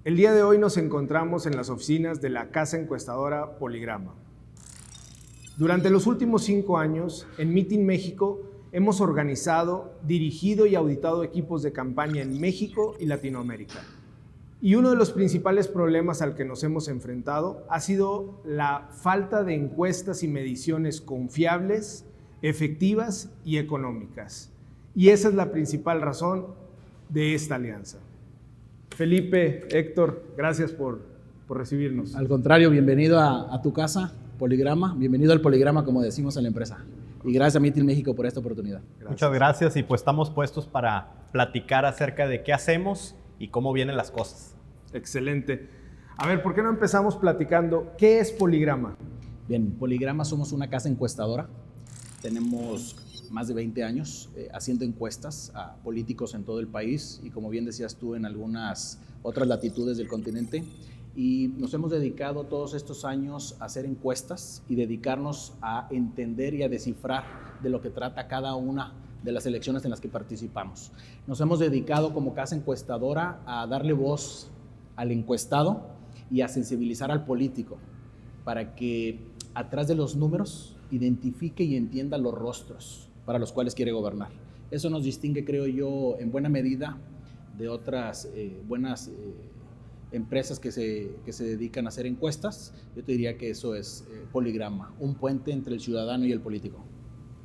El día de hoy nos encontramos en las oficinas de la casa encuestadora Poligrama. Durante los últimos 5 años, en Meeting México, hemos organizado, dirigido y auditado equipos de campaña en México y Latinoamérica. Y uno de los principales problemas al que nos hemos enfrentado ha sido la falta de encuestas y mediciones confiables, efectivas y económicas. Y esa es la principal razón de esta alianza. Felipe, Héctor, gracias por recibirnos. Al contrario, bienvenido a tu casa, Poligrama. Bienvenido al Poligrama, como decimos en la empresa. Y gracias a Meeting México por esta oportunidad. Gracias. Muchas gracias y pues estamos puestos para platicar acerca de qué hacemos y cómo vienen las cosas. Excelente. A ver, ¿por qué no empezamos platicando? ¿Qué es Poligrama? Bien, Poligrama somos una casa encuestadora. Tenemos más de 20 años haciendo encuestas a políticos en todo el país y, como bien decías tú, en algunas otras latitudes del continente. Y nos hemos dedicado todos estos años a hacer encuestas y dedicarnos a entender y a descifrar de lo que trata cada una de las elecciones en las que participamos. Nos hemos dedicado como casa encuestadora a darle voz al encuestado y a sensibilizar al político para que atrás de los números identifique y entienda los rostros para los cuales quiere gobernar. Eso nos distingue, creo yo, en buena medida de otras buenas empresas que se dedican a hacer encuestas. Yo te diría que eso es Poligrama, un puente entre el ciudadano y el político.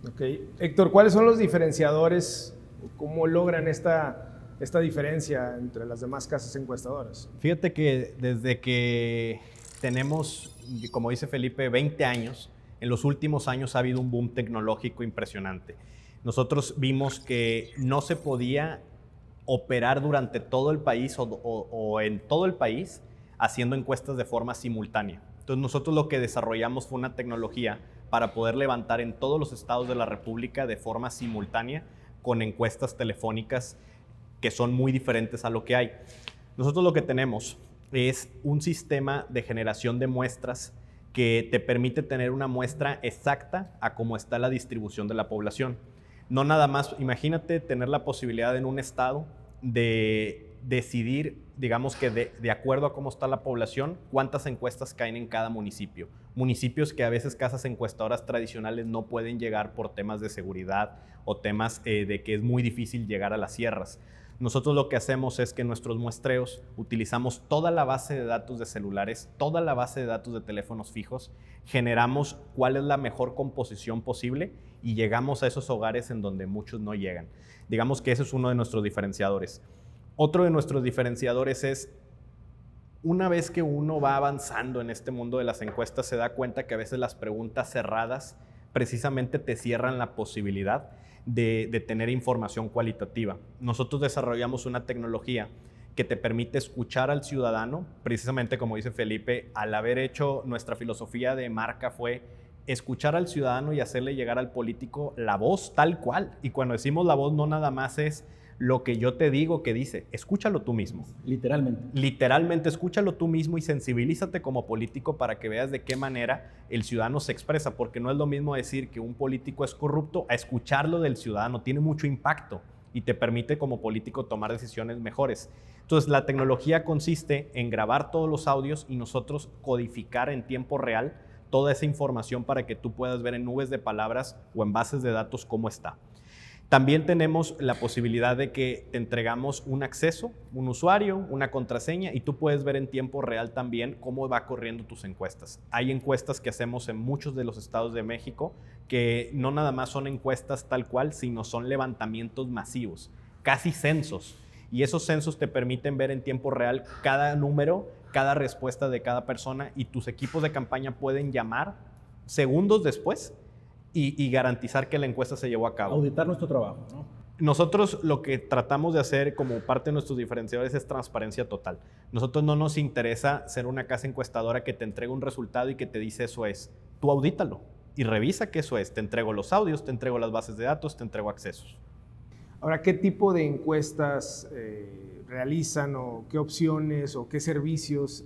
Ok. Héctor, ¿cuáles son los diferenciadores? ¿Cómo logran esta diferencia entre las demás casas encuestadoras? Fíjate que desde que tenemos, como dice Felipe, 20 años, en los últimos años ha habido un boom tecnológico impresionante. Nosotros vimos que no se podía operar durante todo el país o en todo el país haciendo encuestas de forma simultánea. Entonces nosotros lo que desarrollamos fue una tecnología para poder levantar en todos los estados de la República de forma simultánea con encuestas telefónicas que son muy diferentes a lo que hay. Nosotros lo que tenemos es un sistema de generación de muestras que te permite tener una muestra exacta a cómo está la distribución de la población. No nada más, imagínate tener la posibilidad en un estado de decidir, digamos que de acuerdo a cómo está la población, cuántas encuestas caen en cada municipio. Municipios que a veces casas encuestadoras tradicionales no pueden llegar por temas de seguridad o temas de que es muy difícil llegar a las sierras. Nosotros lo que hacemos es que en nuestros muestreos utilizamos toda la base de datos de celulares, toda la base de datos de teléfonos fijos, generamos cuál es la mejor composición posible y llegamos a esos hogares en donde muchos no llegan. Digamos que ese es uno de nuestros diferenciadores. Otro de nuestros diferenciadores es, una vez que uno va avanzando en este mundo de las encuestas, se da cuenta que a veces las preguntas cerradas precisamente te cierran la posibilidad de tener información cualitativa. Nosotros desarrollamos una tecnología que te permite escuchar al ciudadano, precisamente como dice Felipe, al haber hecho nuestra filosofía de marca fue escuchar al ciudadano y hacerle llegar al político la voz tal cual. Y cuando decimos la voz no nada más es lo que yo te digo que dice, escúchalo tú mismo. Literalmente. Literalmente, escúchalo tú mismo y sensibilízate como político para que veas de qué manera el ciudadano se expresa, porque no es lo mismo decir que un político es corrupto a escucharlo del ciudadano, tiene mucho impacto y te permite como político tomar decisiones mejores. Entonces, la tecnología consiste en grabar todos los audios y nosotros codificar en tiempo real toda esa información para que tú puedas ver en nubes de palabras o en bases de datos cómo está. También tenemos la posibilidad de que te entregamos un acceso, un usuario, una contraseña y tú puedes ver en tiempo real también cómo va corriendo tus encuestas. Hay encuestas que hacemos en muchos de los estados de México que no nada más son encuestas tal cual, sino son levantamientos masivos, casi censos. Y esos censos te permiten ver en tiempo real cada número, cada respuesta de cada persona y tus equipos de campaña pueden llamar segundos después y garantizar que la encuesta se llevó a cabo. Auditar nuestro trabajo, ¿no? Nosotros lo que tratamos de hacer como parte de nuestros diferenciadores es transparencia total. Nosotros no nos interesa ser una casa encuestadora que te entrega un resultado y que te dice eso es. Tú audítalo y revisa que eso es. Te entrego los audios, te entrego las bases de datos, te entrego accesos. Ahora, ¿qué tipo de encuestas realizan o qué opciones o qué servicios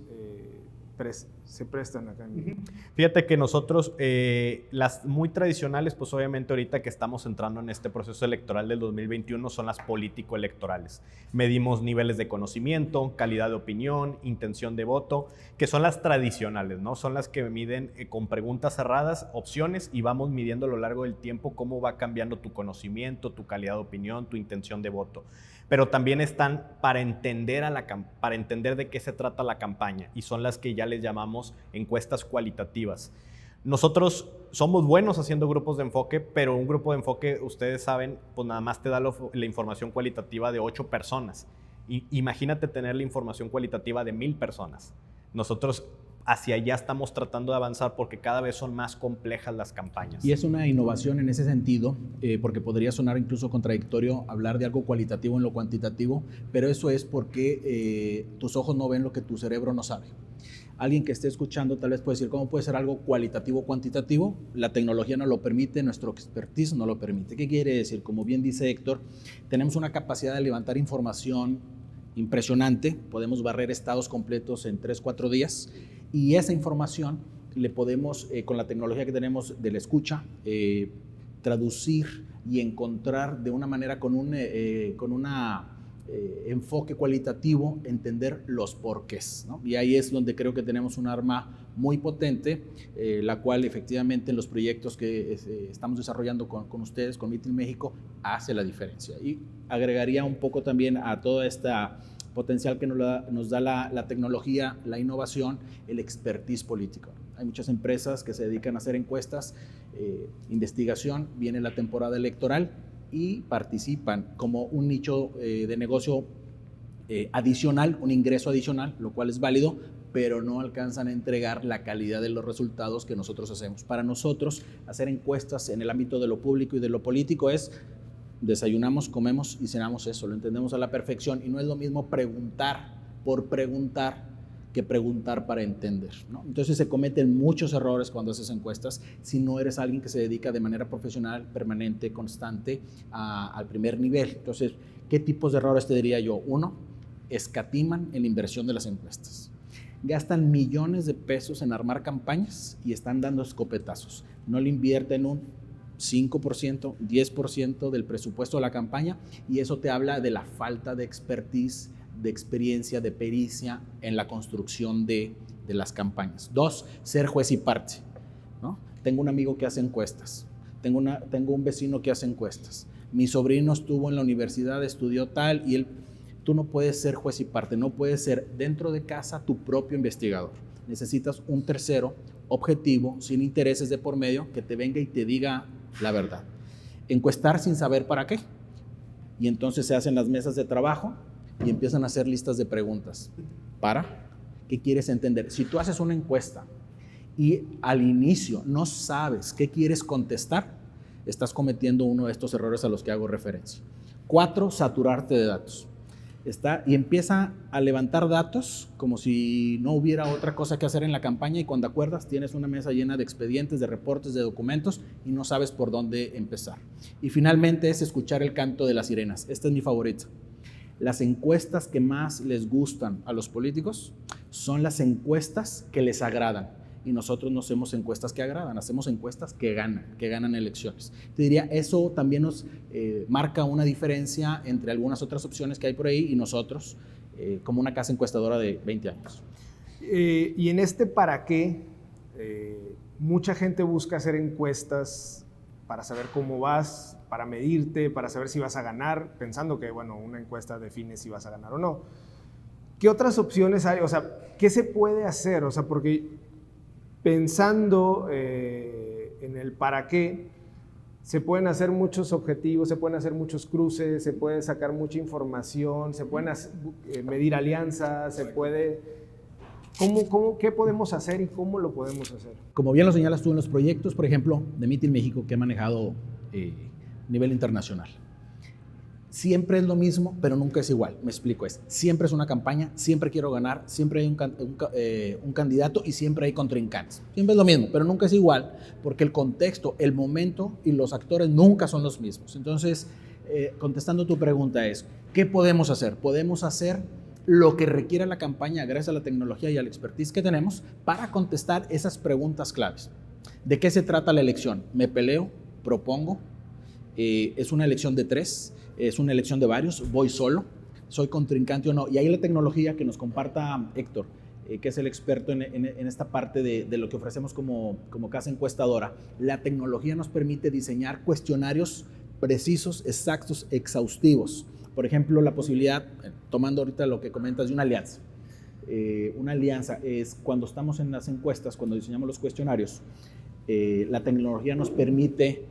se prestan acá. Fíjate que nosotros, las muy tradicionales, pues obviamente ahorita que estamos entrando en este proceso electoral del 2021 son las político-electorales. Medimos niveles de conocimiento, calidad de opinión, intención de voto, que son las tradicionales, ¿no? Son las que miden con preguntas cerradas, opciones, y vamos midiendo a lo largo del tiempo cómo va cambiando tu conocimiento, tu calidad de opinión, tu intención de voto. Pero también están para entender de qué se trata la campaña, y son las que ya les llamamos encuestas cualitativas. Nosotros somos buenos haciendo grupos de enfoque, pero un grupo de enfoque, ustedes saben, pues nada más te da la información cualitativa de 8 personas. Y imagínate tener la información cualitativa de 1000 personas. Nosotros hacia allá estamos tratando de avanzar porque cada vez son más complejas las campañas. Y es una innovación en ese sentido, porque podría sonar incluso contradictorio hablar de algo cualitativo en lo cuantitativo, pero eso es porque tus ojos no ven lo que tu cerebro no sabe. Alguien que esté escuchando tal vez puede decir, ¿cómo puede ser algo cualitativo o cuantitativo? La tecnología no lo permite, nuestro expertise no lo permite. ¿Qué quiere decir? Como bien dice Héctor, tenemos una capacidad de levantar información impresionante, podemos barrer estados completos en 3-4 días, y esa información le podemos, con la tecnología que tenemos de la escucha, traducir y encontrar de una manera con un enfoque cualitativo, entender los porqués, ¿no? Y ahí es donde creo que tenemos un arma muy potente, la cual efectivamente en los proyectos que estamos desarrollando con ustedes, con Meeting México, hace la diferencia. Y agregaría un poco también a toda esta potencial que nos da la tecnología, la innovación, el expertise político. Hay muchas empresas que se dedican a hacer encuestas, investigación, viene la temporada electoral y participan como un nicho de negocio adicional, un ingreso adicional, lo cual es válido, pero no alcanzan a entregar la calidad de los resultados que nosotros hacemos. Para nosotros, hacer encuestas en el ámbito de lo público y de lo político es desayunamos, comemos y cenamos eso, lo entendemos a la perfección, y no es lo mismo preguntar por preguntar que preguntar para entender, ¿no? Entonces se cometen muchos errores cuando haces encuestas si no eres alguien que se dedica de manera profesional, permanente, constante al primer nivel. Entonces, ¿qué tipos de errores te diría yo? Uno, escatiman en la inversión de las encuestas. Gastan millones de pesos en armar campañas y están dando escopetazos. No le invierten un 5%, 10% del presupuesto de la campaña, y eso te habla de la falta de expertise, de experiencia, de pericia en la construcción de las campañas. 2, ser juez y parte, ¿no? Tengo un amigo que hace encuestas, tengo un vecino que hace encuestas, mi sobrino estuvo en la universidad, estudió tal, y tú no puedes ser juez y parte, no puedes ser dentro de casa tu propio investigador. Necesitas un tercero objetivo, sin intereses de por medio, que te venga y te diga la verdad. Encuestar sin saber para qué. Y entonces se hacen las mesas de trabajo y empiezan a hacer listas de preguntas. ¿Para qué quieres entender? Si tú haces una encuesta y al inicio no sabes qué quieres contestar, estás cometiendo uno de estos errores a los que hago referencia. 4, saturarte de datos. Y empieza a levantar datos como si no hubiera otra cosa que hacer en la campaña, y cuando acuerdas tienes una mesa llena de expedientes, de reportes, de documentos, y no sabes por dónde empezar. Y finalmente es escuchar el canto de las sirenas. Esta es mi favorita. Las encuestas que más les gustan a los políticos son las encuestas que les agradan. Y nosotros no hacemos encuestas que agradan, hacemos encuestas que ganan elecciones. Te diría, eso también nos marca una diferencia entre algunas otras opciones que hay por ahí y nosotros, como una casa encuestadora de 20 años. Y en este para qué, mucha gente busca hacer encuestas para saber cómo vas, para medirte, para saber si vas a ganar, pensando que, bueno, una encuesta define si vas a ganar o no. ¿Qué otras opciones hay? O sea, ¿qué se puede hacer? O sea, porque pensando en el para qué, se pueden hacer muchos objetivos, se pueden hacer muchos cruces, se puede sacar mucha información, se pueden medir alianzas, se puede... ¿Qué podemos hacer y cómo lo podemos hacer? Como bien lo señalas tú en los proyectos, por ejemplo, de Meeting México, que he manejado a nivel internacional. Siempre es lo mismo, pero nunca es igual. Me explico, siempre es una campaña, siempre quiero ganar, siempre hay un candidato y siempre hay contrincantes. Siempre es lo mismo, pero nunca es igual, porque el contexto, el momento y los actores nunca son los mismos. Entonces, contestando tu pregunta es, ¿qué podemos hacer? Podemos hacer lo que requiere la campaña gracias a la tecnología y al expertise que tenemos para contestar esas preguntas claves. ¿De qué se trata la elección? ¿Me peleo? ¿Propongo? ¿Es una elección de 3? ¿Es una elección de varios? ¿Voy solo? ¿Soy contrincante o no? Y ahí la tecnología que nos comparta Héctor, que es el experto en esta parte de lo que ofrecemos como casa encuestadora. La tecnología nos permite diseñar cuestionarios precisos, exactos, exhaustivos. Por ejemplo, la posibilidad, tomando ahorita lo que comentas de una alianza. Una alianza es cuando estamos en las encuestas, cuando diseñamos los cuestionarios, la tecnología nos permite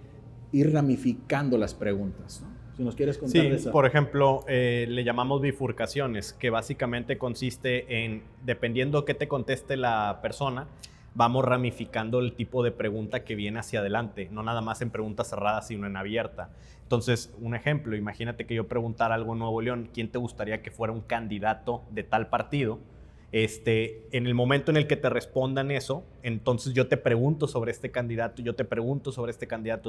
ir ramificando las preguntas, ¿no? Si nos quieres contar de eso. Por ejemplo, le llamamos bifurcaciones, que básicamente consiste en, dependiendo qué te conteste la persona, vamos ramificando el tipo de pregunta que viene hacia adelante, no nada más en preguntas cerradas, sino en abierta. Entonces, un ejemplo, imagínate que yo preguntara algo en Nuevo León, ¿quién te gustaría que fuera un candidato de tal partido? En el momento en el que te respondan eso, entonces yo te pregunto sobre este candidato,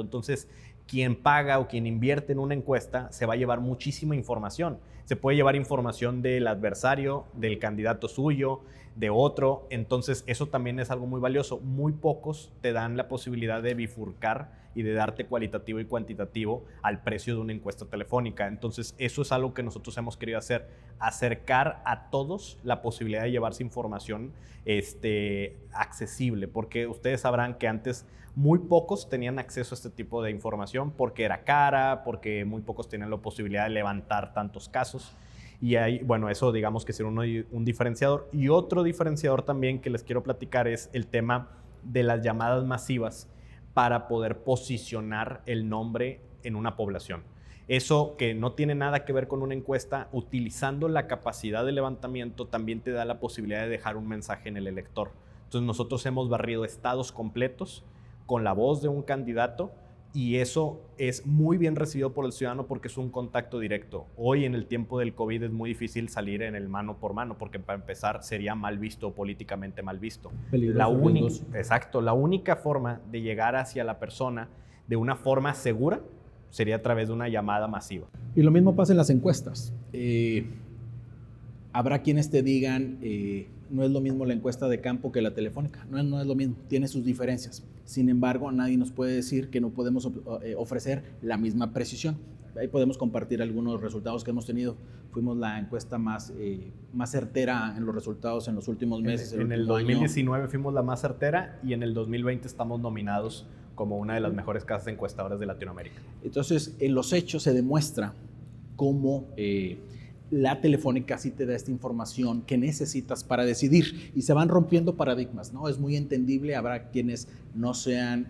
entonces quien paga o quien invierte en una encuesta se va a llevar muchísima información. Se puede llevar información del adversario, del candidato suyo, de otro, entonces eso también es algo muy valioso. Muy pocos te dan la posibilidad de bifurcar y de darte cualitativo y cuantitativo al precio de una encuesta telefónica. Entonces eso es algo que nosotros hemos querido hacer, acercar a todos la posibilidad de llevarse información accesible, porque ustedes sabrán que antes muy pocos tenían acceso a este tipo de información porque era cara, porque muy pocos tenían la posibilidad de levantar tantos casos. Y ahí, bueno, eso digamos que sería un diferenciador. Y otro diferenciador también que les quiero platicar es el tema de las llamadas masivas para poder posicionar el nombre en una población. Eso que no tiene nada que ver con una encuesta, utilizando la capacidad de levantamiento, también te da la posibilidad de dejar un mensaje en el elector. Entonces nosotros hemos barrido estados completos con la voz de un candidato, y eso es muy bien recibido por el ciudadano porque es un contacto directo. Hoy en el tiempo del COVID es muy difícil salir en el mano por mano porque para empezar sería mal visto, políticamente mal visto. Exacto, la única forma de llegar hacia la persona de una forma segura sería a través de una llamada masiva. Y lo mismo pasa en las encuestas. Habrá quienes te digan, no es lo mismo la encuesta de campo que la telefónica. No es lo mismo, tiene sus diferencias. Sin embargo, nadie nos puede decir que no podemos ofrecer la misma precisión. Ahí podemos compartir algunos resultados que hemos tenido. Fuimos la encuesta más certera en los resultados en los últimos meses. En el 2019 fuimos la más certera y en el 2020 estamos nominados como una de las mejores casas encuestadoras de Latinoamérica. Entonces, en los hechos se demuestra cómo la telefónica sí te da esta información que necesitas para decidir y se van rompiendo paradigmas, ¿no? Es muy entendible, habrá quienes no sean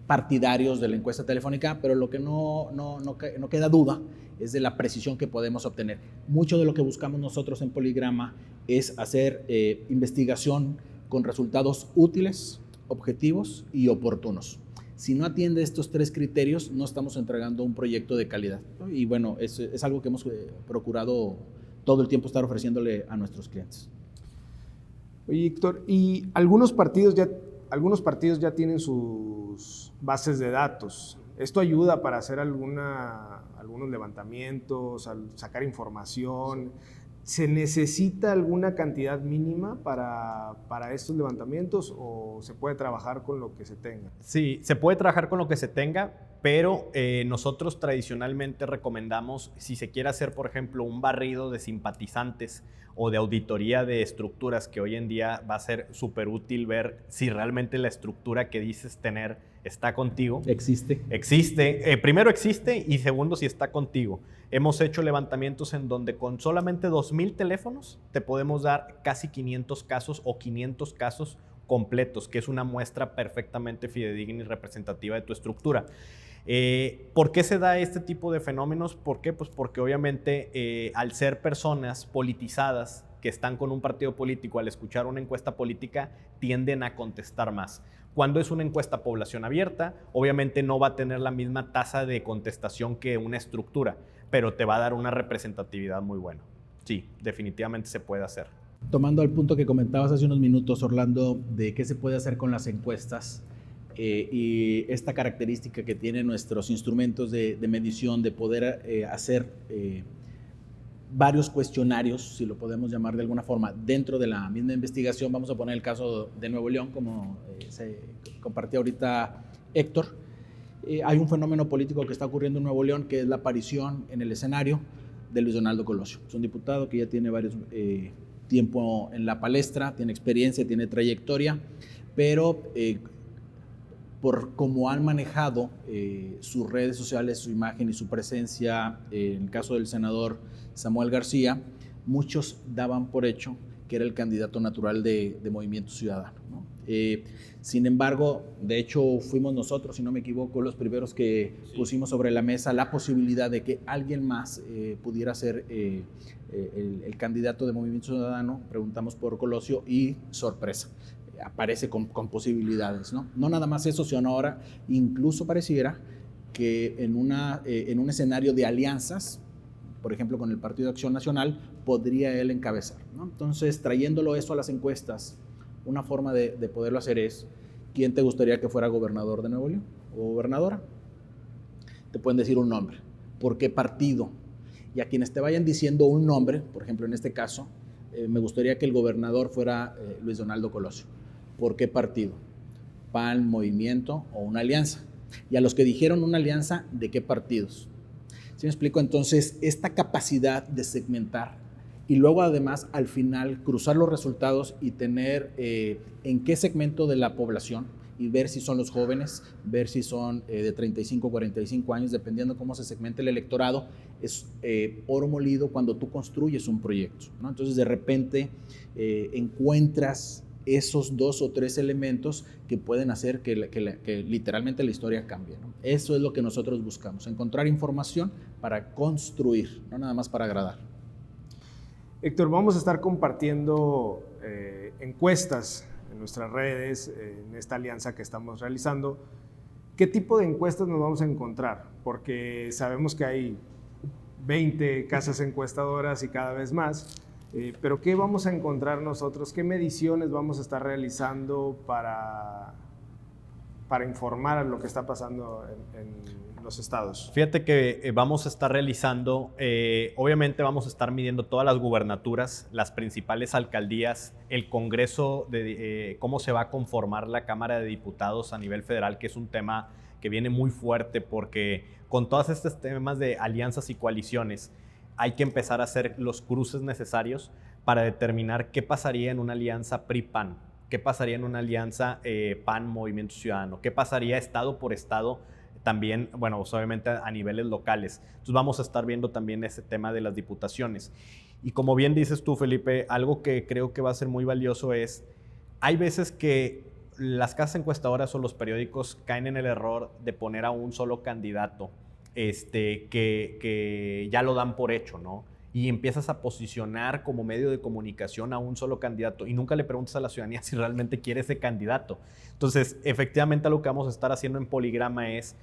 partidarios de la encuesta telefónica, pero lo que no queda duda es de la precisión que podemos obtener. Mucho de lo que buscamos nosotros en Poligrama es hacer investigación con resultados útiles, objetivos y oportunos. Si no atiende estos 3 criterios, no estamos entregando un proyecto de calidad, ¿no? Y bueno, es algo que hemos procurado todo el tiempo estar ofreciéndole a nuestros clientes. Oye, Héctor, y algunos partidos ya tienen sus bases de datos. ¿Esto ayuda para hacer algunos levantamientos, sacar información? ¿Se necesita alguna cantidad mínima para estos levantamientos o se puede trabajar con lo que se tenga? Sí, se puede trabajar con lo que se tenga, pero nosotros tradicionalmente recomendamos, si se quiere hacer, por ejemplo, un barrido de simpatizantes o de auditoría de estructuras, que hoy en día va a ser súper útil ver si realmente la estructura que dices tener está contigo. Existe. Primero existe y segundo si está contigo. Hemos hecho levantamientos en donde con solamente 2,000 teléfonos te podemos dar casi 500 casos o 500 casos completos, que es una muestra perfectamente fidedigna y representativa de tu estructura. ¿Por qué se da este tipo de fenómenos? ¿Por qué? Pues porque obviamente al ser personas politizadas que están con un partido político, al escuchar una encuesta política, tienden a contestar más. Cuando es una encuesta a población abierta, obviamente no va a tener la misma tasa de contestación que una estructura, pero te va a dar una representatividad muy buena. Sí, definitivamente se puede hacer. Tomando el punto que comentabas hace unos minutos, Orlando, de qué se puede hacer con las encuestas y esta característica que tienen nuestros instrumentos de medición, de poder hacer varios cuestionarios, si lo podemos llamar de alguna forma, dentro de la misma investigación. Vamos a poner el caso de Nuevo León, como se compartió ahorita Héctor. Hay un fenómeno político que está ocurriendo en Nuevo León, que es la aparición en el escenario de Luis Donaldo Colosio. Es un diputado que ya tiene varios tiempo en la palestra, tiene experiencia, tiene trayectoria, pero por cómo han manejado sus redes sociales, su imagen y su presencia, en el caso del senador Samuel García, muchos daban por hecho que era el candidato natural de Movimiento Ciudadano, ¿no? Sin embargo, de hecho, fuimos nosotros, si no me equivoco, los primeros que pusimos sobre la mesa la posibilidad de que alguien más pudiera ser el candidato de Movimiento Ciudadano. Preguntamos por Colosio y sorpresa, aparece con posibilidades, ¿no? No nada más eso, sino ahora incluso pareciera que en un escenario de alianzas, por ejemplo con el Partido de Acción Nacional, podría él encabezar, ¿no? Entonces, trayéndolo eso a las encuestas, una forma de poderlo hacer es: ¿quién te gustaría que fuera gobernador de Nuevo León o gobernadora? Te pueden decir un nombre. ¿Por qué partido? Y a quienes te vayan diciendo un nombre, por ejemplo en este caso, me gustaría que el gobernador fuera Luis Donaldo Colosio. ¿Por qué partido? PAN, Movimiento o una alianza. Y a los que dijeron una alianza, ¿de qué partidos? ¿Sí me explico? Entonces, esta capacidad de segmentar y luego además al final cruzar los resultados y tener en qué segmento de la población, y ver si son los jóvenes, ver si son de 35 a 45 años, dependiendo cómo se segmente el electorado, es oro molido cuando tú construyes un proyecto, ¿no? Entonces de repente encuentras esos 2 o 3 elementos que pueden hacer que literalmente la historia cambie, ¿no? Eso es lo que nosotros buscamos, encontrar información para construir, no nada más para agradar. Héctor, vamos a estar compartiendo encuestas en nuestras redes, en esta alianza que estamos realizando. ¿Qué tipo de encuestas nos vamos a encontrar? Porque sabemos que hay 20 casas encuestadoras y cada vez más, pero ¿qué vamos a encontrar nosotros? ¿Qué mediciones vamos a estar realizando para informar a lo que está pasando en los estados? Fíjate que vamos a estar realizando, obviamente vamos a estar midiendo todas las gubernaturas, las principales alcaldías, el Congreso, cómo se va a conformar la Cámara de Diputados a nivel federal, que es un tema que viene muy fuerte porque con todos estos temas de alianzas y coaliciones hay que empezar a hacer los cruces necesarios para determinar qué pasaría en una alianza PRI-PAN, qué pasaría en una alianza PAN-Movimiento Ciudadano, qué pasaría estado por estado también, bueno, pues obviamente a niveles locales. Entonces vamos a estar viendo también ese tema de las diputaciones. Y como bien dices tú, Felipe, algo que creo que va a ser muy valioso es, hay veces que las casas encuestadoras o los periódicos caen en el error de poner a un solo candidato que ya lo dan por hecho, ¿no? Y empiezas a posicionar como medio de comunicación a un solo candidato y nunca le preguntas a la ciudadanía si realmente quiere ese candidato. Entonces, efectivamente, lo que vamos a estar haciendo en Poligrama es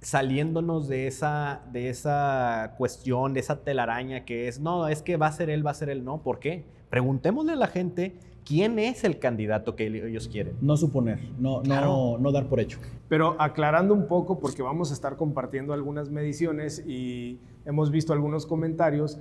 saliéndonos de esa cuestión, de esa telaraña que es, no, es que va a ser él, no. ¿Por qué? Preguntémosle a la gente quién es el candidato que ellos quieren. No suponer, claro. no dar por hecho. Pero aclarando un poco, porque vamos a estar compartiendo algunas mediciones y hemos visto algunos comentarios,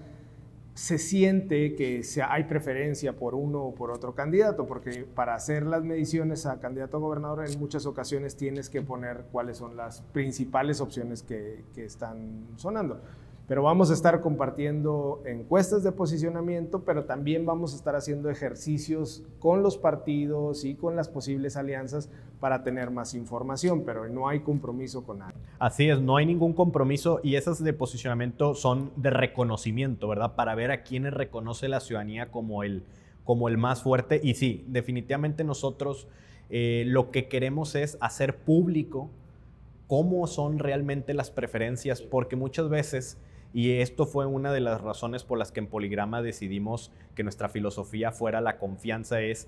se siente que hay preferencia por uno o por otro candidato, porque para hacer las mediciones a candidato a gobernador en muchas ocasiones tienes que poner cuáles son las principales opciones que están sonando. Pero vamos a estar compartiendo encuestas de posicionamiento, pero también vamos a estar haciendo ejercicios con los partidos y con las posibles alianzas para tener más información, pero no hay compromiso con nadie. Así es, no hay ningún compromiso y esas de posicionamiento son de reconocimiento, ¿verdad? Para ver a quiénes reconoce la ciudadanía como el más fuerte. Y sí, definitivamente nosotros lo que queremos es hacer público cómo son realmente las preferencias, porque muchas veces, y esto fue una de las razones por las que en Poligrama decidimos que nuestra filosofía fuera la confianza, es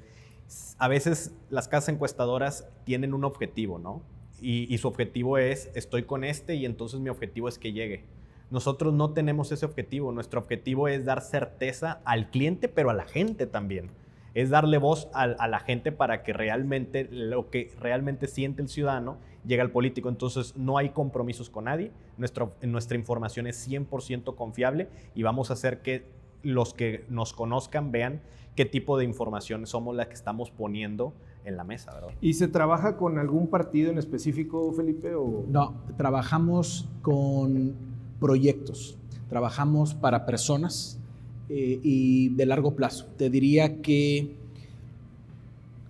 a veces las casas encuestadoras tienen un objetivo, ¿no? Y su objetivo es, estoy con y entonces mi objetivo es que llegue. Nosotros no tenemos ese objetivo. Nuestro objetivo es dar certeza al cliente, pero a la gente también. Es darle voz a la gente para que realmente lo que realmente siente el ciudadano llega el político. Entonces no hay compromisos con nadie, nuestra información es 100% confiable y vamos a hacer que los que nos conozcan vean qué tipo de información somos la que estamos poniendo en la mesa, ¿verdad? ¿Y se trabaja con algún partido en específico, Felipe? O... No, trabajamos con proyectos, trabajamos para personas y de largo plazo. Te diría que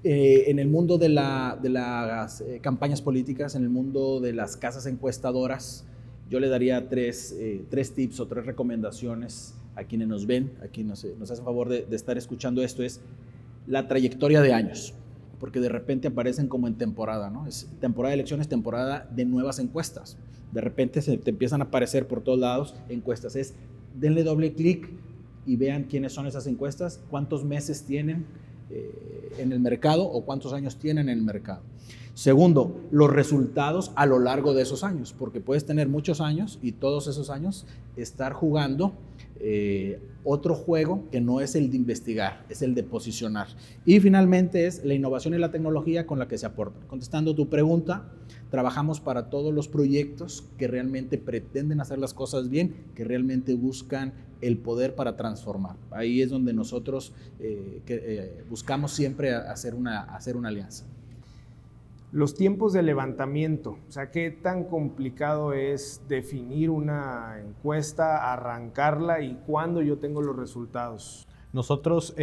en el mundo de las campañas políticas, en el mundo de las casas encuestadoras, yo le daría tres tips o 3 recomendaciones a quienes nos ven, a quienes nos hacen favor de estar escuchando esto, es la trayectoria de años, porque de repente aparecen como en temporada, ¿no? Es temporada de elecciones, temporada de nuevas encuestas. De repente te empiezan a aparecer por todos lados encuestas. Denle doble clic y vean quiénes son esas encuestas, cuántos meses tienen en el mercado o cuántos años tienen en el mercado. Segundo, los resultados a lo largo de esos años, porque puedes tener muchos años y todos esos años estar jugando otro juego que no es el de investigar, es el de posicionar. Y finalmente es la innovación y la tecnología con la que se aportan. Contestando tu pregunta, trabajamos para todos los proyectos que realmente pretenden hacer las cosas bien, que realmente buscan el poder para transformar. Ahí es donde nosotros buscamos siempre hacer una alianza. Los tiempos de levantamiento, o sea, ¿qué tan complicado es definir una encuesta, arrancarla y cuándo yo tengo los resultados? Nosotros,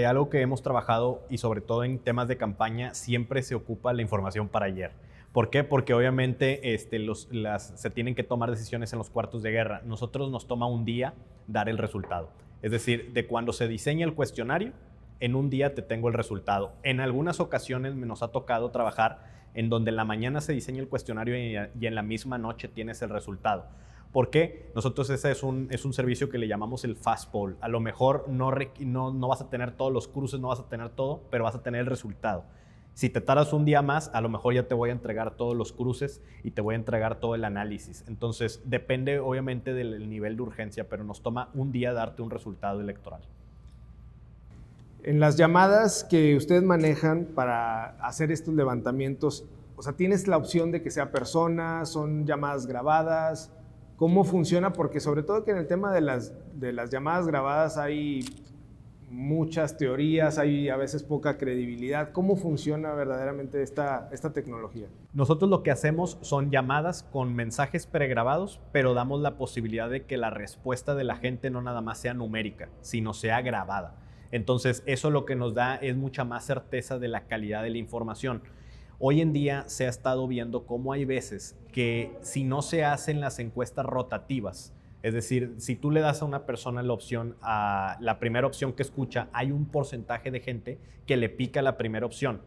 algo que hemos trabajado y sobre todo en temas de campaña, siempre se ocupa la información para ayer. ¿Por qué? Porque obviamente se tienen que tomar decisiones en los cuartos de guerra. Nosotros nos toma un día dar el resultado. Es decir, de cuando se diseña el cuestionario, en un día te tengo el resultado. En algunas ocasiones nos ha tocado trabajar en donde en la mañana se diseña el cuestionario y en la misma noche tienes el resultado. ¿Por qué? Nosotros ese es un servicio que le llamamos el Fast Poll. A lo mejor no vas a tener todos los cruces, no vas a tener todo, pero vas a tener el resultado. Si te tardas un día más, a lo mejor ya te voy a entregar todos los cruces y te voy a entregar todo el análisis. Entonces, depende obviamente del nivel de urgencia, pero nos toma un día darte un resultado electoral. En las llamadas que ustedes manejan para hacer estos levantamientos, o sea, ¿tienes la opción de que sea persona, son llamadas grabadas? ¿Cómo funciona? Porque sobre todo que en el tema de las llamadas grabadas hay muchas teorías, hay a veces poca credibilidad. ¿Cómo funciona verdaderamente esta tecnología? Nosotros lo que hacemos son llamadas con mensajes pregrabados, pero damos la posibilidad de que la respuesta de la gente no nada más sea numérica, sino sea grabada. Entonces, eso lo que nos da es mucha más certeza de la calidad de la información. Hoy en día se ha estado viendo cómo hay veces que si no se hacen las encuestas rotativas, es decir, si tú le das a una persona la opción, a la primera opción que escucha, hay un porcentaje de gente que le pica la primera opción.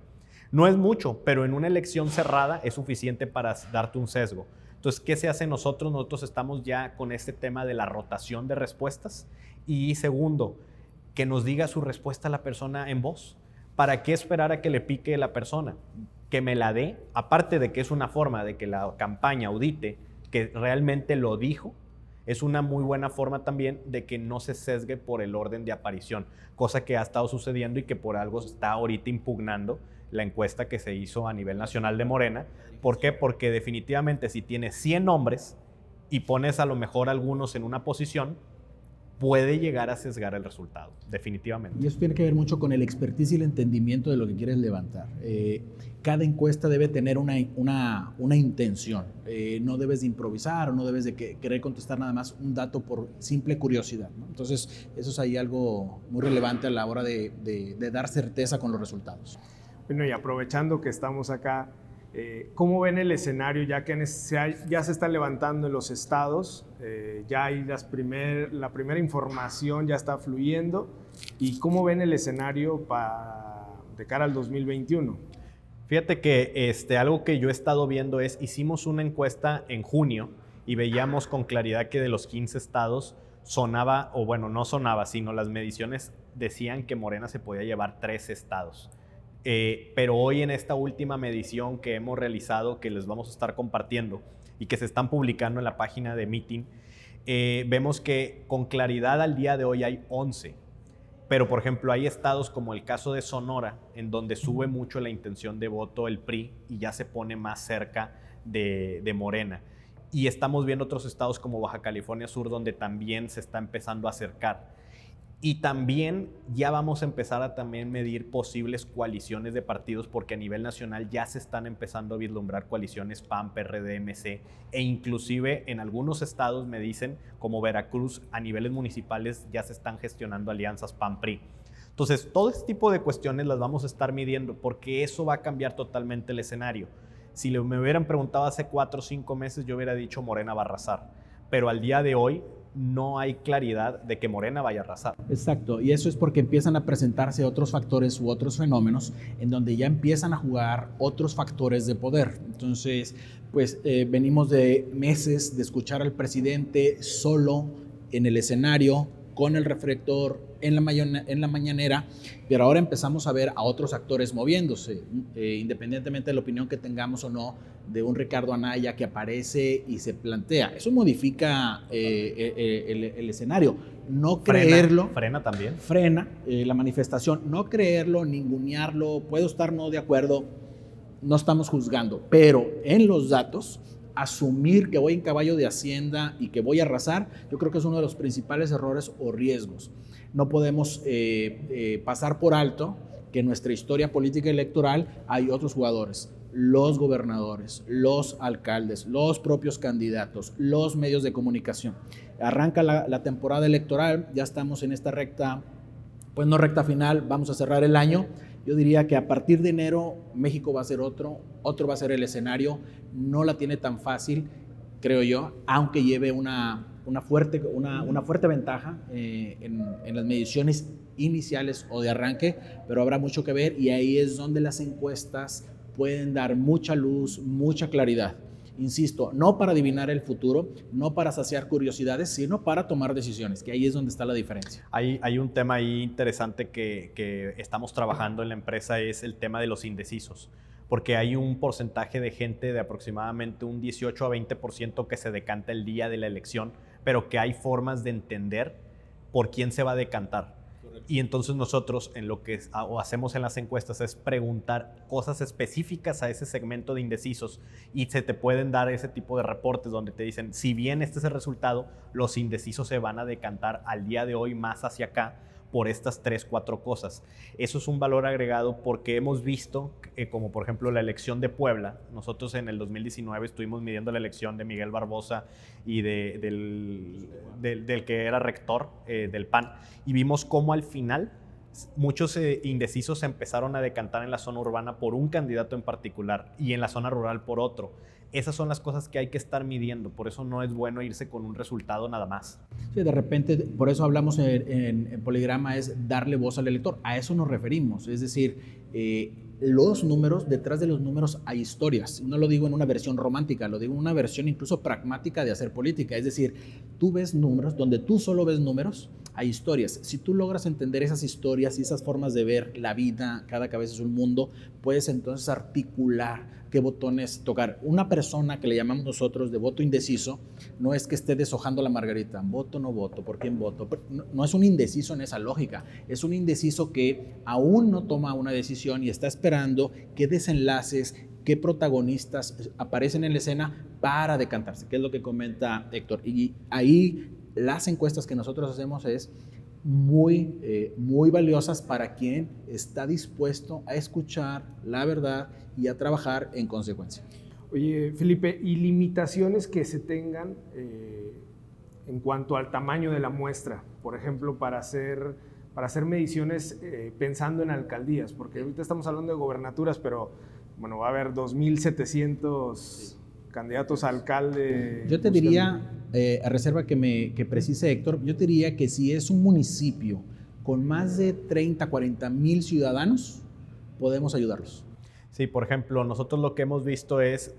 No es mucho, pero en una elección cerrada es suficiente para darte un sesgo. Entonces, ¿qué se hace nosotros? Nosotros estamos ya con este tema de la rotación de respuestas. Y segundo, que nos diga su respuesta a la persona en voz. ¿Para qué esperar a que le pique la persona? Que me la dé, aparte de que es una forma de que la campaña audite que realmente lo dijo, es una muy buena forma también de que no se sesgue por el orden de aparición, cosa que ha estado sucediendo y que por algo está ahorita impugnando la encuesta que se hizo a nivel nacional de Morena. ¿Por qué? Porque definitivamente si tienes 100 nombres y pones a lo mejor algunos en una posición, puede llegar a sesgar el resultado, definitivamente. Y eso tiene que ver mucho con el expertise y el entendimiento de lo que quieres levantar. Cada encuesta debe tener una intención. No debes de improvisar o no debes de querer contestar nada más un dato por simple curiosidad, ¿no? Entonces, eso es ahí algo muy relevante a la hora de dar certeza con los resultados. Bueno, y aprovechando que estamos acá, ¿cómo ven el escenario ya que ya se está levantando en los estados? Ya hay la primera información, ya está fluyendo. ¿Y cómo ven el escenario de cara al 2021? Fíjate que algo que yo he estado viendo hicimos una encuesta en junio y veíamos con claridad que de los 15 estados sonaba, o bueno, no sonaba, sino las mediciones decían que Morena se podía llevar 3 estados. Pero hoy en esta última medición que hemos realizado, que les vamos a estar compartiendo y que se están publicando en la página de Meeting, vemos que con claridad al día de hoy hay 11. Pero, por ejemplo, hay estados como el caso de Sonora, en donde sube mucho la intención de voto el PRI y ya se pone más cerca de Morena. Y estamos viendo otros estados como Baja California Sur, donde también se está empezando a acercar. Y también ya vamos a empezar a también medir posibles coaliciones de partidos, porque a nivel nacional ya se están empezando a vislumbrar coaliciones PAN, PRD, MC, e inclusive en algunos estados me dicen, como Veracruz, a niveles municipales ya se están gestionando alianzas PAN-PRI. Entonces, todo este tipo de cuestiones las vamos a estar midiendo, porque eso va a cambiar totalmente el escenario. Si me hubieran preguntado hace 4 o 5 meses, yo hubiera dicho Morena va a arrasar. Pero al día de hoy no hay claridad de que Morena vaya a arrasar. Exacto, y eso es porque empiezan a presentarse otros factores u otros fenómenos en donde ya empiezan a jugar otros factores de poder. Entonces, pues venimos de meses de escuchar al presidente solo en el escenario, con el reflector, en la mañanera, pero ahora empezamos a ver a otros actores moviéndose, independientemente de la opinión que tengamos o no de un Ricardo Anaya que aparece y se plantea. Eso modifica el escenario. No creerlo. Frena también. Frena la manifestación. No creerlo, ningunearlo, puedo estar no de acuerdo, no estamos juzgando, pero en los datos, asumir que voy en caballo de Hacienda y que voy a arrasar, yo creo que es uno de los principales errores o riesgos. No podemos pasar por alto que en nuestra historia política electoral hay otros jugadores, los gobernadores, los alcaldes, los propios candidatos, los medios de comunicación. Arranca la temporada electoral, ya estamos en esta recta, pues no recta final, vamos a cerrar el año. Yo diría que a partir de enero México va a ser otro va a ser el escenario, no la tiene tan fácil, creo yo, aunque lleve una fuerte ventaja en las mediciones iniciales o de arranque, pero habrá mucho que ver y ahí es donde las encuestas pueden dar mucha luz, mucha claridad. Insisto, no para adivinar el futuro, no para saciar curiosidades, sino para tomar decisiones, que ahí es donde está la diferencia. Hay un tema ahí interesante que estamos trabajando en la empresa, es el tema de los indecisos, porque hay un porcentaje de gente de aproximadamente un 18 a 20% que se decanta el día de la elección, pero que hay formas de entender por quién se va a decantar. Y entonces nosotros en lo que hacemos en las encuestas es preguntar cosas específicas a ese segmento de indecisos y se te pueden dar ese tipo de reportes donde te dicen, si bien este es el resultado, los indecisos se van a decantar al día de hoy más hacia acá por estas 3, 4 cosas. Eso es un valor agregado porque hemos visto, como por ejemplo la elección de Puebla, nosotros en el 2019 estuvimos midiendo la elección de Miguel Barbosa y del que era rector del PAN, y vimos cómo al final muchos indecisos se empezaron a decantar en la zona urbana por un candidato en particular y en la zona rural por otro. Esas son las cosas que hay que estar midiendo, por eso no es bueno irse con un resultado nada más. Sí, de repente, por eso hablamos en Poligrama, es darle voz al elector, a eso nos referimos, es decir, los números, detrás de los números hay historias, no lo digo en una versión romántica, lo digo en una versión incluso pragmática de hacer política, es decir, tú ves números, donde tú solo ves números, hay historias. Si tú logras entender esas historias y esas formas de ver la vida, cada cabeza es un mundo, puedes entonces articular qué botones tocar. Una persona que le llamamos nosotros de voto indeciso, no es que esté deshojando la margarita, voto, no voto, ¿por quién voto? No es un indeciso en esa lógica, es un indeciso que aún no toma una decisión y está esperando qué desenlaces, qué protagonistas aparecen en la escena para decantarse, que es lo que comenta Héctor. Y ahí las encuestas que nosotros hacemos es muy valiosas para quien está dispuesto a escuchar la verdad y a trabajar en consecuencia. Oye, Felipe, ¿y limitaciones que se tengan en cuanto al tamaño de la muestra? Por ejemplo, para hacer mediciones pensando en alcaldías, porque ahorita estamos hablando de gobernaturas, pero bueno, va a haber 2,700 candidatos a alcalde. Yo te diría, a reserva que precise Héctor, yo te diría que si es un municipio con más de 30, 40 mil ciudadanos, podemos ayudarlos. Sí, por ejemplo, nosotros lo que hemos visto es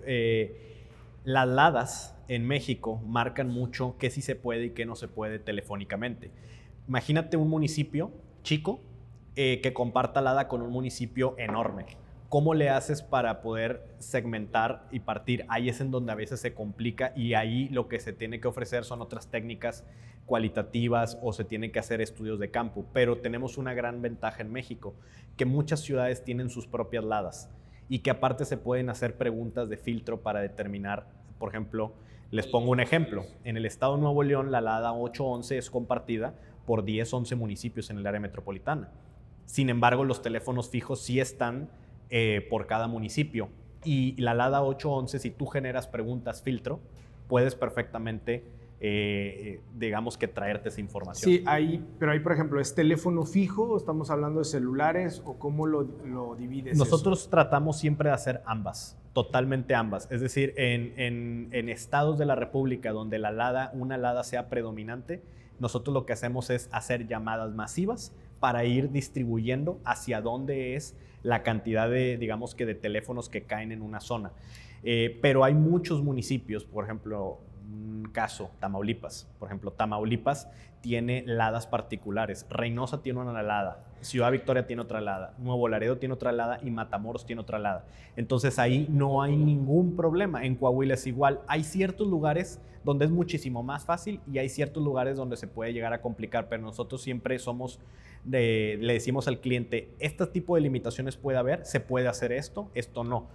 las LADAs en México marcan mucho qué sí se puede y qué no se puede telefónicamente. Imagínate un municipio chico que comparta LADA con un municipio enorme. ¿Cómo le haces para poder segmentar y partir? Ahí es en donde a veces se complica y ahí lo que se tiene que ofrecer son otras técnicas cualitativas o se tiene que hacer estudios de campo. Pero tenemos una gran ventaja en México, que muchas ciudades tienen sus propias LADAs y que aparte se pueden hacer preguntas de filtro para determinar, por ejemplo, les pongo un ejemplo, en el estado de Nuevo León la LADA 811 es compartida por 10, 11 municipios en el área metropolitana. Sin embargo, los teléfonos fijos sí están por cada municipio. Y la LADA 811, si tú generas preguntas filtro, puedes perfectamente, digamos que traerte esa información. Sí, pero ahí, por ejemplo, ¿es teléfono fijo? ¿Estamos hablando de celulares? ¿O cómo lo divides? Nosotros tratamos siempre de hacer ambas, totalmente ambas. Es decir, en estados de la República donde una LADA sea predominante, nosotros lo que hacemos es hacer llamadas masivas para ir distribuyendo hacia dónde es la cantidad de, digamos que de teléfonos que caen en una zona. Pero hay muchos municipios, por ejemplo, un caso, Tamaulipas. Por ejemplo, Tamaulipas tiene LADAs particulares. Reynosa tiene una LADA, Ciudad Victoria tiene otra LADA, Nuevo Laredo tiene otra LADA y Matamoros tiene otra LADA. Entonces ahí no hay ningún problema. En Coahuila es igual. Hay ciertos lugares donde es muchísimo más fácil y hay ciertos lugares donde se puede llegar a complicar, pero nosotros siempre le decimos al cliente, este tipo de limitaciones puede haber, se puede hacer esto no.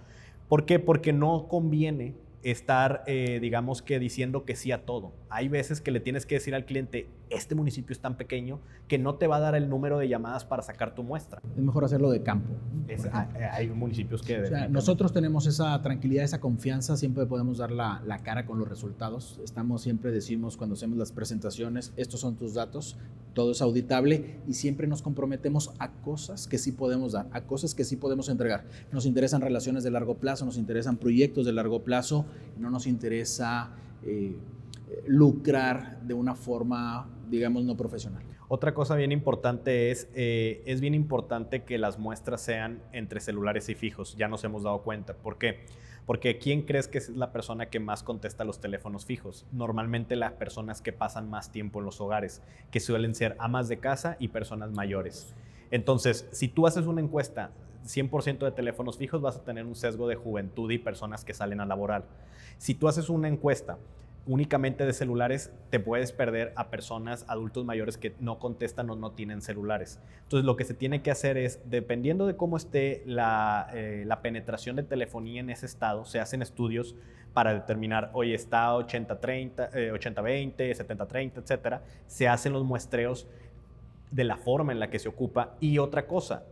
¿Por qué? Porque no conviene estar, digamos que diciendo que sí a todo. Hay veces que le tienes que decir al cliente, este municipio es tan pequeño que no te va a dar el número de llamadas para sacar tu muestra. Es mejor hacerlo de campo. Hay municipios que... O sea, nosotros tenemos esa tranquilidad, esa confianza, siempre podemos dar la cara con los resultados. Siempre decimos cuando hacemos las presentaciones, estos son tus datos, todo es auditable y siempre nos comprometemos a cosas que sí podemos dar, a cosas que sí podemos entregar. Nos interesan relaciones de largo plazo, nos interesan proyectos de largo plazo, no nos interesa lucrar de una forma, digamos, no profesional. Otra cosa bien importante es bien importante que las muestras sean entre celulares y fijos. Ya nos hemos dado cuenta. ¿Por qué? Porque ¿quién crees que es la persona que más contesta los teléfonos fijos? Normalmente las personas que pasan más tiempo en los hogares, que suelen ser amas de casa y personas mayores. Entonces, si tú haces una encuesta 100% de teléfonos fijos, vas a tener un sesgo de juventud y personas que salen a laborar. Si tú haces una encuesta únicamente de celulares, te puedes perder a personas, adultos mayores que no contestan o no tienen celulares. Entonces, lo que se tiene que hacer es, dependiendo de cómo esté la penetración de telefonía en ese estado, se hacen estudios para determinar, oye, está 80-30, 80-20, 70-30, etcétera. Se hacen los muestreos de la forma en la que se ocupa. Y otra cosa,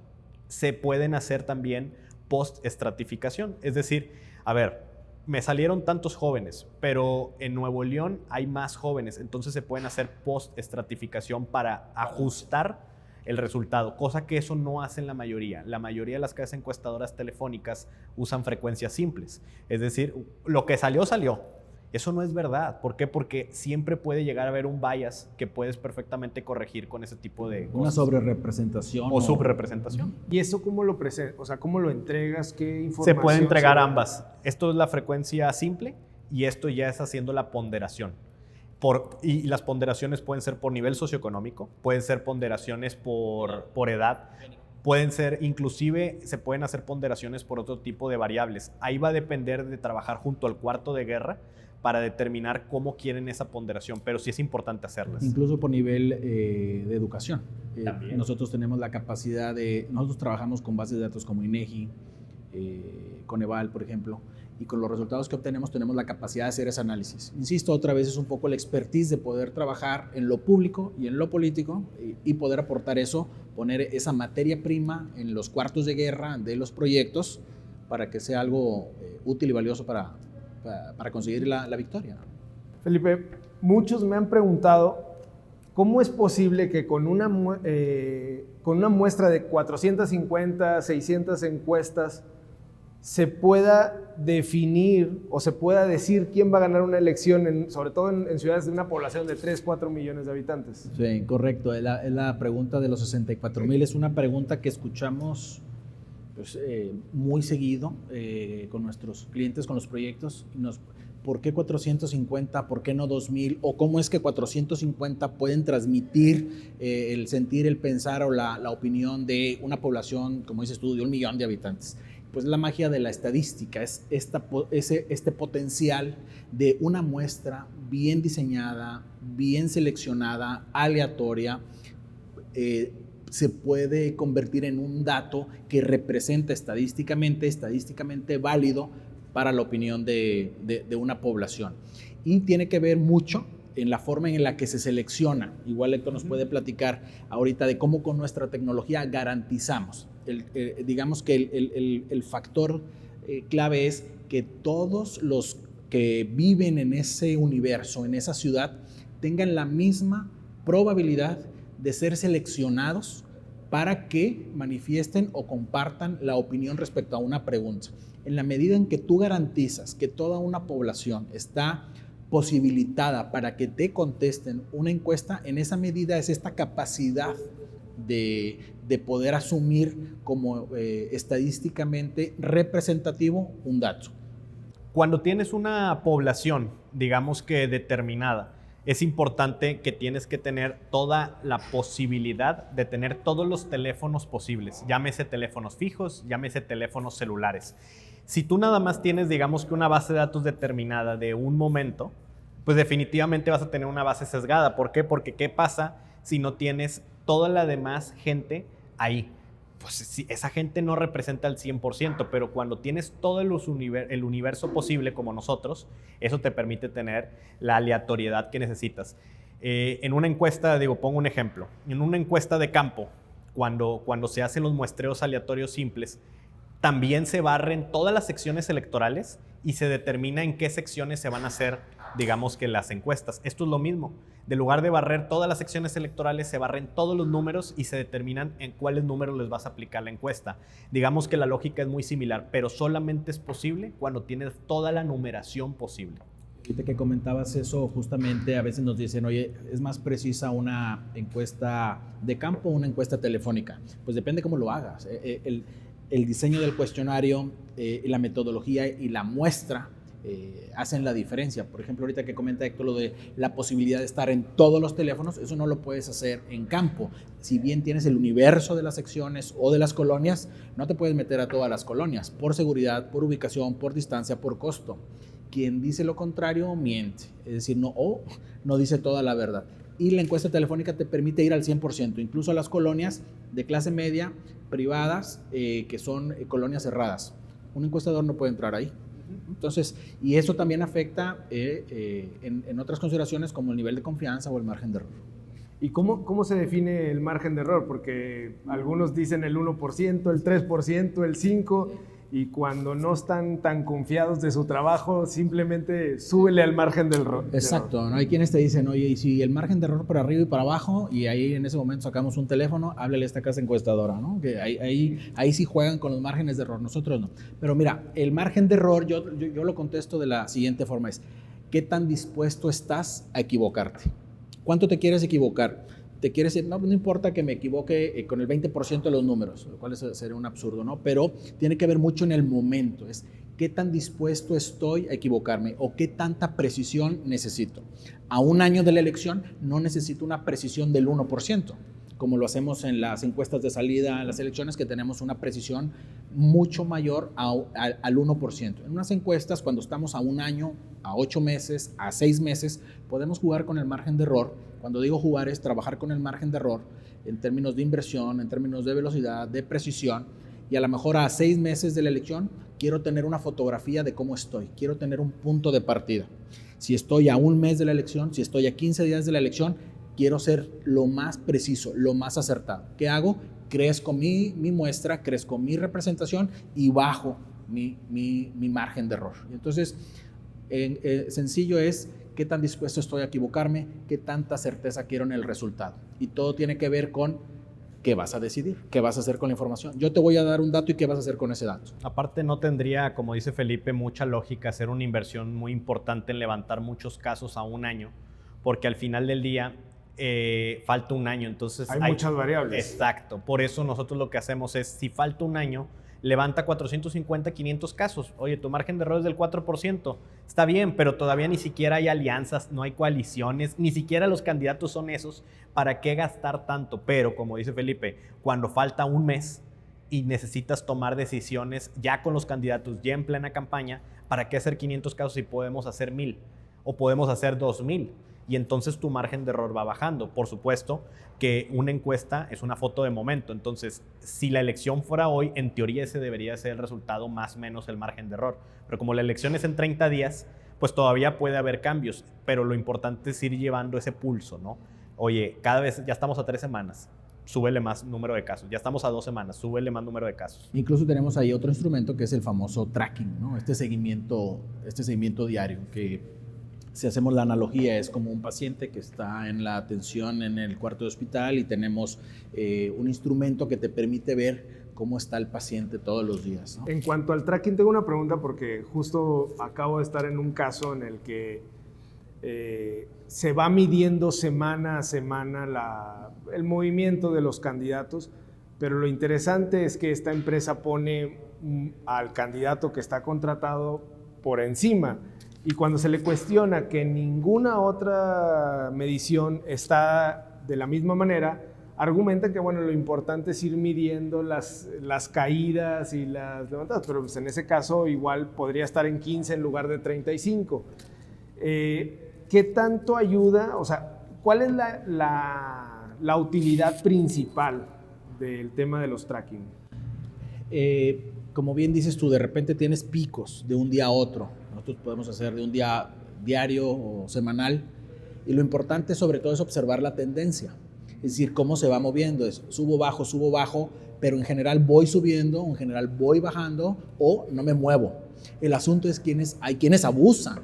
se pueden hacer también post-estratificación. Es decir, a ver, me salieron tantos jóvenes, pero en Nuevo León hay más jóvenes, entonces se pueden hacer post-estratificación para ajustar el resultado, cosa que eso no hacen la mayoría. La mayoría de las casas encuestadoras telefónicas usan frecuencias simples, es decir, lo que salió, salió. Eso no es verdad. ¿Por qué? Porque siempre puede llegar a haber un bias que puedes perfectamente corregir con ese tipo de cosas. Una sobrerepresentación. O subrepresentación. ¿Y eso cómo lo presentas? O sea, ¿cómo lo entregas? ¿Qué información? Se puede entregar ambas. Esto es la frecuencia simple y esto ya es haciendo la ponderación. Y las ponderaciones pueden ser por nivel socioeconómico, pueden ser ponderaciones por edad, pueden ser, inclusive se pueden hacer ponderaciones por otro tipo de variables. Ahí va a depender de trabajar junto al cuarto de guerra para determinar cómo quieren esa ponderación, pero sí es importante hacerlas. Incluso por nivel de educación. También. Nosotros tenemos la capacidad nosotros trabajamos con bases de datos como INEGI, Coneval, por ejemplo, y con los resultados que obtenemos tenemos la capacidad de hacer ese análisis. Insisto, otra vez es un poco la expertise de poder trabajar en lo público y en lo político y poder aportar eso, poner esa materia prima en los cuartos de guerra de los proyectos para que sea algo útil y valioso para conseguir la victoria. Felipe, muchos me han preguntado cómo es posible que con una muestra de 450, 600 encuestas se pueda definir o se pueda decir quién va a ganar una elección, sobre todo en ciudades de una población de 3, 4 millones de habitantes. Sí, correcto. Es la pregunta de los 64,000. Es una pregunta que escuchamos pues, muy seguido con nuestros clientes, con los proyectos. ¿Por qué 450? ¿Por qué no 2,000? ¿O cómo es que 450 pueden transmitir el sentir, el pensar o la opinión de una población, como dices tú, de 1 millón de habitantes? Pues la magia de la estadística es este potencial de una muestra bien diseñada, bien seleccionada, aleatoria, se puede convertir en un dato que representa estadísticamente válido para la opinión de una población. Y tiene que ver mucho en la forma en la que se selecciona. Igual Héctor nos puede platicar ahorita de cómo con nuestra tecnología garantizamos. Digamos que el factor clave es que todos los que viven en ese universo, en esa ciudad, tengan la misma probabilidad de ser seleccionados para que manifiesten o compartan la opinión respecto a una pregunta. En la medida en que tú garantizas que toda una población está posibilitada para que te contesten una encuesta, en esa medida es esta capacidad de poder asumir como estadísticamente representativo un dato. Cuando tienes una población, digamos que determinada, es importante que tienes que tener toda la posibilidad de tener todos los teléfonos posibles, llámese teléfonos fijos, llámese teléfonos celulares. Si tú nada más tienes, digamos que una base de datos determinada de un momento, pues definitivamente vas a tener una base sesgada. ¿Por qué? Porque ¿qué pasa si no tienes toda la demás gente ahí? Pues sí, esa gente no representa el 100%, pero cuando tienes todo el universo posible como nosotros, eso te permite tener la aleatoriedad que necesitas. En una encuesta, pongo un ejemplo, en una encuesta de campo, cuando se hacen los muestreos aleatorios simples, también se barren todas las secciones electorales y se determina en qué secciones se van a hacer, digamos que las encuestas. Esto es lo mismo. De lugar de barrer todas las secciones electorales, se barren todos los números y se determinan en cuáles números les vas a aplicar la encuesta. Digamos que la lógica es muy similar, pero solamente es posible cuando tienes toda la numeración posible. Ahorita que comentabas eso, justamente a veces nos dicen, oye, ¿es más precisa una encuesta de campo o una encuesta telefónica? Pues depende cómo lo hagas. El diseño del cuestionario, la metodología y la muestra hacen la diferencia. Por ejemplo, ahorita que comenta Héctor lo de la posibilidad de estar en todos los teléfonos, eso no lo puedes hacer en campo. Si bien tienes el universo de las secciones o de las colonias, no te puedes meter a todas las colonias, por seguridad, por ubicación, por distancia, por costo. Quien dice lo contrario, miente. Es decir, no dice toda la verdad. Y la encuesta telefónica te permite ir al 100%, incluso a las colonias de clase media, privadas, que son colonias cerradas. Un encuestador no puede entrar ahí. Entonces, y eso también afecta en otras consideraciones como el nivel de confianza o el margen de error. ¿Y cómo se define el margen de error? Porque algunos dicen el 1%, el 3%, el 5%, y cuando no están tan confiados de su trabajo, simplemente súbele al margen del error. Exacto, ¿no? Hay quienes te dicen, oye, y si el margen de error para arriba y para abajo, y ahí en ese momento sacamos un teléfono, háblale a esta casa encuestadora, ¿no? Que ahí sí juegan con los márgenes de error, nosotros no. Pero mira, el margen de error, yo lo contesto de la siguiente forma, es, ¿qué tan dispuesto estás a equivocarte? ¿Cuánto te quieres equivocar? Te quieres decir, no importa que me equivoque con el 20% de los números, lo cual sería un absurdo, ¿no? Pero tiene que ver mucho en el momento, es qué tan dispuesto estoy a equivocarme o qué tanta precisión necesito. A un año de la elección no necesito una precisión del 1%, como lo hacemos en las encuestas de salida en las elecciones, que tenemos una precisión mucho mayor al 1%. En unas encuestas, cuando estamos a un año, a 8 meses, a 6 meses, podemos jugar con el margen de error. Cuando digo jugar es trabajar con el margen de error en términos de inversión, en términos de velocidad, de precisión, y a lo mejor a 6 meses de la elección quiero tener una fotografía de cómo estoy, quiero tener un punto de partida. Si estoy a un mes de la elección, si estoy a 15 días de la elección, quiero ser lo más preciso, lo más acertado. ¿Qué hago? Crezco mi muestra, crezco mi representación y bajo mi margen de error. Entonces, sencillo es qué tan dispuesto estoy a equivocarme, qué tanta certeza quiero en el resultado. Y todo tiene que ver con qué vas a decidir, qué vas a hacer con la información. Yo te voy a dar un dato y qué vas a hacer con ese dato. Aparte, no tendría, como dice Felipe, mucha lógica hacer una inversión muy importante en levantar muchos casos a un año, porque al final del día falta un año. Entonces hay muchas variables. Exacto. Por eso nosotros lo que hacemos es, si falta un año, levanta 450, 500 casos. Oye, tu margen de error es del 4%. Está bien, pero todavía ni siquiera hay alianzas, no hay coaliciones, ni siquiera los candidatos son esos. ¿Para qué gastar tanto? Pero, como dice Felipe, cuando falta un mes y necesitas tomar decisiones ya con los candidatos, ya en plena campaña, ¿para qué hacer 500 casos si podemos hacer 1000 o podemos hacer 2000? y entonces tu margen de error va bajando. Por supuesto que una encuesta es una foto de momento, entonces si la elección fuera hoy, en teoría ese debería ser el resultado más o menos el margen de error, pero como la elección es en 30 días, pues todavía puede haber cambios, pero lo importante es ir llevando ese pulso, ¿no? Oye, cada vez ya estamos a 3 semanas, súbele más número de casos. Ya estamos a 2 semanas, súbele más número de casos. Incluso tenemos ahí otro instrumento que es el famoso tracking, ¿no? Este seguimiento diario, que si hacemos la analogía es como un paciente que está en la atención en el cuarto de hospital y tenemos un instrumento que te permite ver cómo está el paciente todos los días, ¿no? En cuanto al tracking, tengo una pregunta porque justo acabo de estar en un caso en el que se va midiendo semana a semana el movimiento de los candidatos, pero lo interesante es que esta empresa pone al candidato que está contratado por encima, y cuando se le cuestiona que ninguna otra medición está de la misma manera, argumenta que bueno, lo importante es ir midiendo las caídas y las levantadas, pero pues en ese caso igual podría estar en 15 en lugar de 35. ¿Qué tanto ayuda? O sea, ¿cuál es la utilidad principal del tema de los tracking? Como bien dices tú, de repente tienes picos de un día a otro. Nosotros podemos hacer de un día diario o semanal, y lo importante sobre todo es observar la tendencia, es decir, cómo se va moviendo, es subo, bajo, pero en general voy subiendo, en general voy bajando o no me muevo. El asunto es hay quienes abusan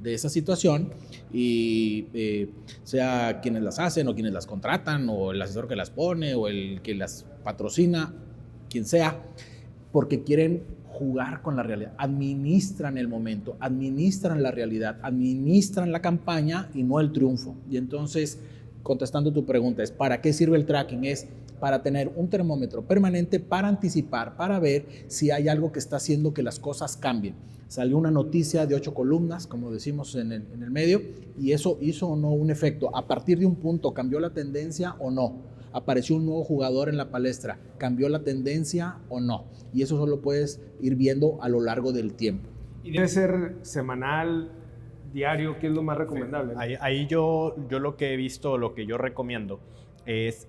de esa situación, y sea quienes las hacen o quienes las contratan o el asesor que las pone o el que las patrocina, quien sea, porque quieren jugar con la realidad, administran el momento, administran la realidad, administran la campaña y no el triunfo. Y entonces, contestando tu pregunta, es ¿para qué sirve el tracking? Es para tener un termómetro permanente, para anticipar, para ver si hay algo que está haciendo que las cosas cambien. Salió una noticia de 8 columnas, como decimos en el medio, y eso hizo o no un efecto. A partir de un punto, ¿cambió la tendencia o no? Apareció un nuevo jugador en la palestra, ¿cambió la tendencia o no? Y eso solo puedes ir viendo a lo largo del tiempo. ¿Y debe ser semanal, diario? ¿Qué es lo más recomendable? Sí. Ahí yo lo que he visto, lo que yo recomiendo es...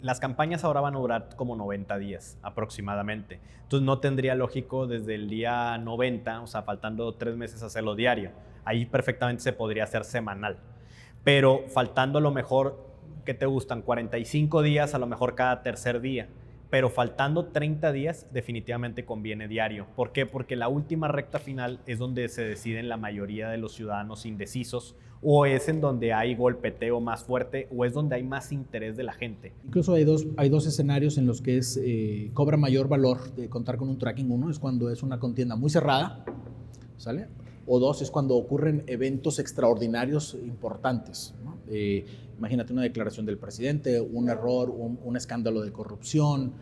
las campañas ahora van a durar como 90 días aproximadamente. Entonces no tendría lógico desde el día 90, o sea, faltando 3 meses hacerlo diario. Ahí perfectamente se podría hacer semanal. Pero faltando a lo mejor, ¿qué te gustan? 45 días, a lo mejor cada tercer día. Pero faltando 30 días, definitivamente conviene diario. ¿Por qué? Porque la última recta final es donde se deciden la mayoría de los ciudadanos indecisos, o es en donde hay golpeteo más fuerte, o es donde hay más interés de la gente. Incluso hay dos escenarios en los que cobra mayor valor de contar con un tracking. Uno es cuando es una contienda muy cerrada, ¿sale? O dos es cuando ocurren eventos extraordinarios importantes, ¿no? Imagínate una declaración del presidente, un error, un escándalo de corrupción,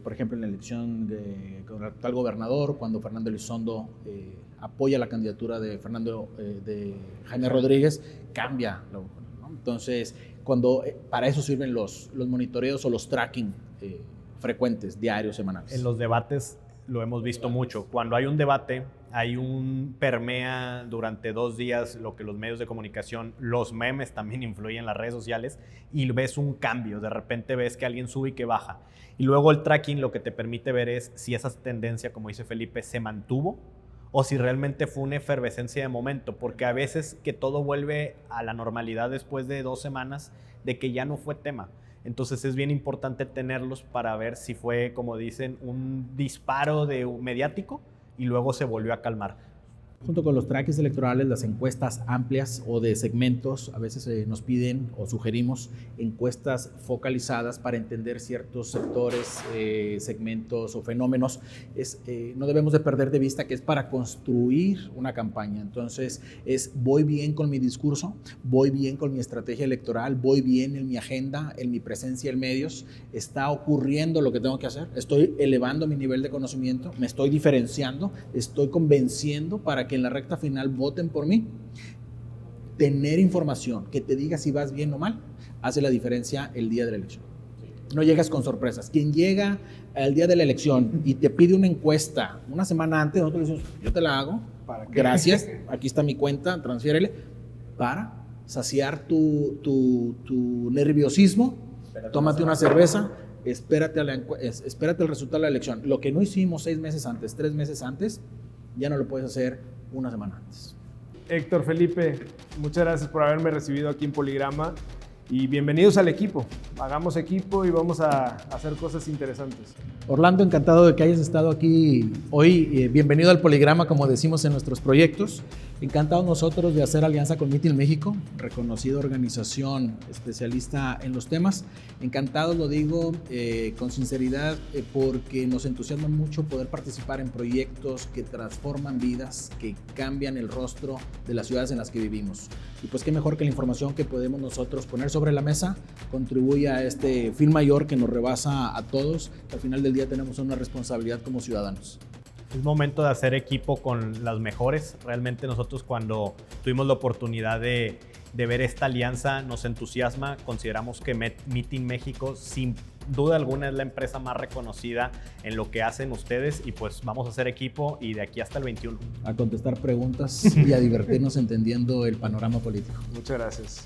por ejemplo en la elección del actual gobernador, cuando Fernando Elizondo apoya la candidatura de Jaime Rodríguez, cambia, ¿no? Entonces para eso sirven los monitoreos o los tracking frecuentes, diarios, semanales. En los debates lo hemos visto mucho. Cuando hay un debate, permea durante 2 días lo que los medios de comunicación, los memes también influyen en las redes sociales, y ves un cambio. De repente ves que alguien sube y que baja. Y luego el tracking lo que te permite ver es si esa tendencia, como dice Felipe, se mantuvo o si realmente fue una efervescencia de momento, porque a veces que todo vuelve a la normalidad después de 2 semanas de que ya no fue tema. Entonces es bien importante tenerlos para ver si fue, como dicen, un disparo mediático y luego se volvió a calmar. Junto con los trackings electorales, las encuestas amplias o de segmentos, a veces nos piden o sugerimos encuestas focalizadas para entender ciertos sectores, segmentos o fenómenos. No debemos de perder de vista que es para construir una campaña. Entonces, voy bien con mi discurso, voy bien con mi estrategia electoral, voy bien en mi agenda, en mi presencia en medios, está ocurriendo lo que tengo que hacer, estoy elevando mi nivel de conocimiento, me estoy diferenciando, estoy convenciendo para que en la recta final voten por mí. Tener información que te diga si vas bien o mal hace la diferencia el día de la elección. No llegas con sorpresas. Quien llega al día de la elección y te pide una encuesta una semana antes, nosotros le decimos, yo te la hago, gracias, aquí está mi cuenta, transfiérele. para saciar tu nerviosismo, tómate una cerveza, espérate el resultado de la elección. Lo que no hicimos 6 meses antes, 3 meses antes, ya no lo puedes hacer una semana antes. Héctor, Felipe, muchas gracias por haberme recibido aquí en Poligrama y bienvenidos al equipo. Hagamos equipo y vamos a hacer cosas interesantes. Orlando, encantado de que hayas estado aquí hoy. Bienvenido al Poligrama, como decimos en nuestros proyectos. Encantados nosotros de hacer alianza con Meeting México, reconocida organización especialista en los temas. Encantados, lo digo con sinceridad, porque nos entusiasma mucho poder participar en proyectos que transforman vidas, que cambian el rostro de las ciudades en las que vivimos. Y pues qué mejor que la información que podemos nosotros poner sobre la mesa contribuye a este fin mayor que nos rebasa a todos, que al final del día tenemos una responsabilidad como ciudadanos. Es momento de hacer equipo con las mejores. Realmente nosotros cuando tuvimos la oportunidad de ver esta alianza nos entusiasma. Consideramos que Meeting México sin duda alguna es la empresa más reconocida en lo que hacen ustedes y pues vamos a hacer equipo y de aquí hasta el 21. A contestar preguntas y a divertirnos entendiendo el panorama político. Muchas gracias.